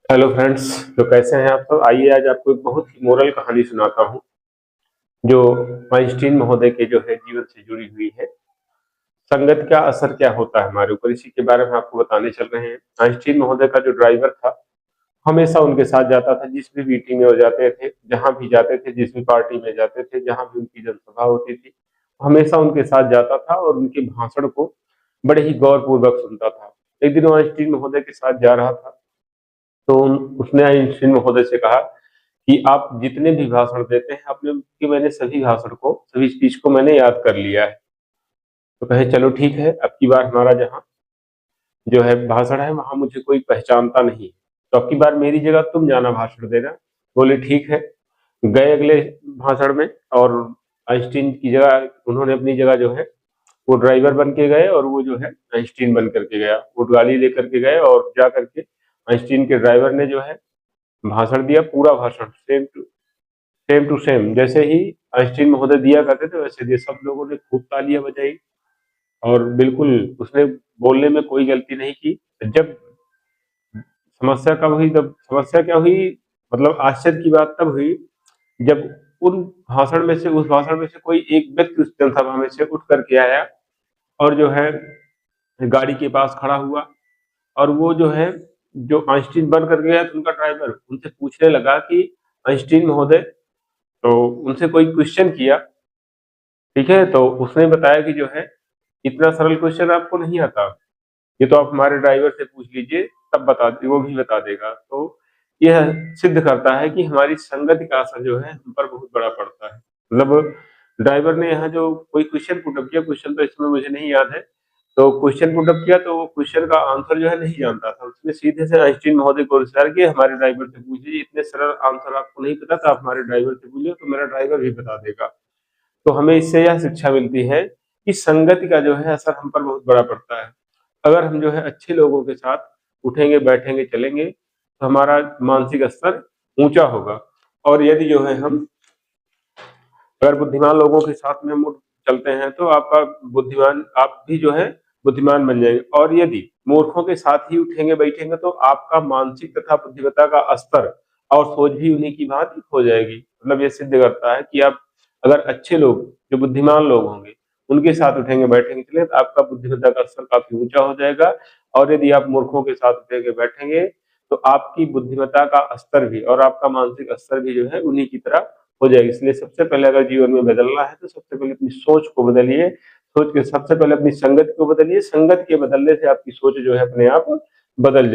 Hello friends. तो कैसे हैं आप सब। आइए आज आपको एक बहुत ही मोरल कहानी सुनाता हूँ जो आइंस्टीन महोदय के जो है जीवन से जुड़ी हुई है। संगत का असर क्या होता है हमारे ऊपर, इसी के बारे में आपको बताने चल रहे हैं। आइंस्टीन महोदय का जो ड्राइवर था हमेशा उनके साथ जाता था, जिस भी मीटिंग में वो जाते थे, जहां भी जाते थे, जिस भी पार्टी में जाते थे, जहां भी उनकी जनसभा होती थी, हमेशा उनके साथ जाता था और उनके भाषण को बड़े ही गौरपूर्वक सुनता था। एक दिन वो आइंस्टीन महोदय के साथ जा रहा था, तो उसने आइंस्टीन महोदय से कहा कि आप जितने भी भाषण देते हैं अपने कि मैंने सभी भाषण को, सभी स्पीच को मैंने याद कर लिया है। तो कहे चलो ठीक है, अब की बार हमारा जहाँ जो है भाषण है वहां मुझे कोई पहचानता नहीं, तो अब की बार मेरी जगह तुम जाना भाषण देना। बोले ठीक है। गए अगले भाषण में, और आइंस्टीन की जगह उन्होंने अपनी जगह जो है वो ड्राइवर बन के गए, और वो जो है आइंस्टीन बन करके गया। वो गाड़ी लेकर के गए और जा करके आइंस्टीन के ड्राइवर ने जो है भाषण दिया, पूरा भाषण सेम टू सेम जैसे ही आइंस्टीन महोदय दिया करते थे वैसे दिए। सब लोगों ने खूब तालियां बजाई और बिल्कुल उसने बोलने में कोई गलती नहीं की। जब समस्या कब हुई, तब समस्या क्या हुई, मतलब आश्चर्य की बात तब हुई जब उन भाषण में से, उस भाषण में से कोई एक व्यक्ति उस जनसभा में से उठ करके आया और जो है गाड़ी के पास खड़ा हुआ, और वो जो है जो आइंस्टीन बन करके गया था उनका ड्राइवर, उनसे पूछने लगा कि आइंस्टीन महोदय, तो उनसे कोई क्वेश्चन किया, ठीक है, तो उसने बताया कि जो है इतना सरल क्वेश्चन आपको नहीं आता, ये तो आप हमारे ड्राइवर से पूछ लीजिए, तब बता वो भी बता देगा। तो यह सिद्ध करता है कि हमारी संगति का असर जो है हम पर बहुत बड़ा पड़ता है। मतलब ड्राइवर ने यहाँ जो कोई क्वेश्चन पुटअप किया, क्वेश्चन तो इसमें मुझे नहीं याद है, तो क्वेश्चन पुटअप किया तो वो क्वेश्चन का आंसर जो है नहीं जानता था, उसने सीधे से आइंस्टीन महोदय को विचार किया हमारे ड्राइवर से पूछ लीजिए, इतने सरल आंसर आपको नहीं पता था, आप हमारे ड्राइवर से पूछिए तो मेरा ड्राइवर भी बता देगा। तो हमें इससे यह शिक्षा मिलती है कि संगति का जो है असर हम पर बहुत बड़ा पड़ता है। अगर हम जो है अच्छे लोगों के साथ उठेंगे, बैठेंगे, चलेंगे तो हमारा मानसिक स्तर ऊंचा होगा। और यदि जो है हम अगर बुद्धिमान लोगों के साथ में हम चलते हैं तो आपका बुद्धिमान, आप भी जो है बुद्धिमान बन जाएंगे। और यदि मूर्खों के साथ ही उठेंगे, बैठेंगे तो आपका मानसिक तथा बुद्धिमत्ता का स्तर और सोच भी उन्हीं की भांति हो जाएगी। मतलब ये सिद्ध करता है कि आप अगर अच्छे लोग, जो बुद्धिमान लोग होंगे, उनके साथ उठेंगे, बैठेंगे, चलेंगे तो आपका बुद्धिमत्ता का स्तर काफी ऊंचा हो जाएगा। और यदि आप मूर्खों के साथ उठेंगे, बैठेंगे तो आपकी बुद्धिमत्ता का स्तर भी और आपका मानसिक स्तर भी जो है उन्हीं की तरह हो जाएगी। इसलिए सबसे पहले अगर जीवन में बदलना है तो सबसे पहले अपनी सोच को बदलिए, सोच के सबसे पहले अपनी संगत को बदलिए, संगत के बदलने से आपकी सोच जो है अपने आप बदल जाए।